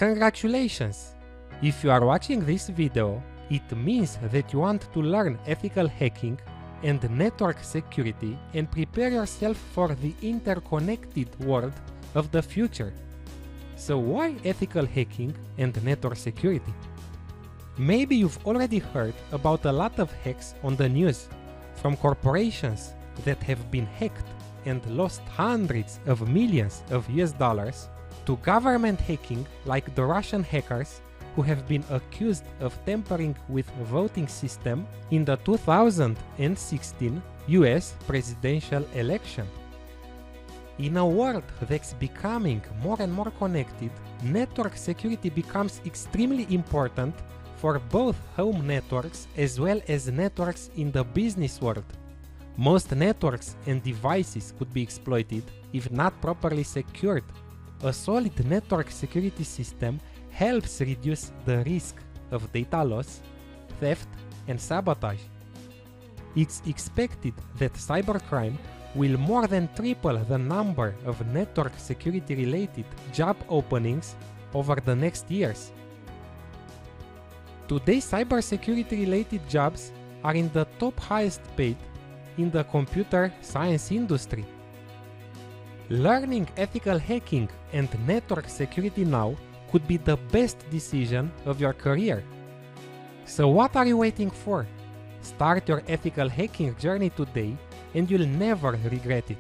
Congratulations! If you are watching this video, it means that you want to learn ethical hacking and network security and prepare yourself for the interconnected world of the future. So why ethical hacking and network security? Maybe you've already heard about a lot of hacks on the news, from corporations that have been hacked and lost hundreds of millions of US dollars, to government hacking like the Russian hackers who have been accused of tampering with the voting system in the 2016 US presidential election. In a world that's becoming more and more connected, network security becomes extremely important for both home networks as well as networks in the business world. Most networks and devices could be exploited if not properly secured. A solid network security system helps reduce the risk of data loss, theft, and sabotage. It's expected that cybercrime will more than triple the number of network security-related job openings over the next years. Today, cybersecurity-related jobs are in the top highest paid in the computer science industry. Learning ethical hacking and network security now could be the best decision of your career. So what are you waiting for? Start your ethical hacking journey today and you'll never regret it.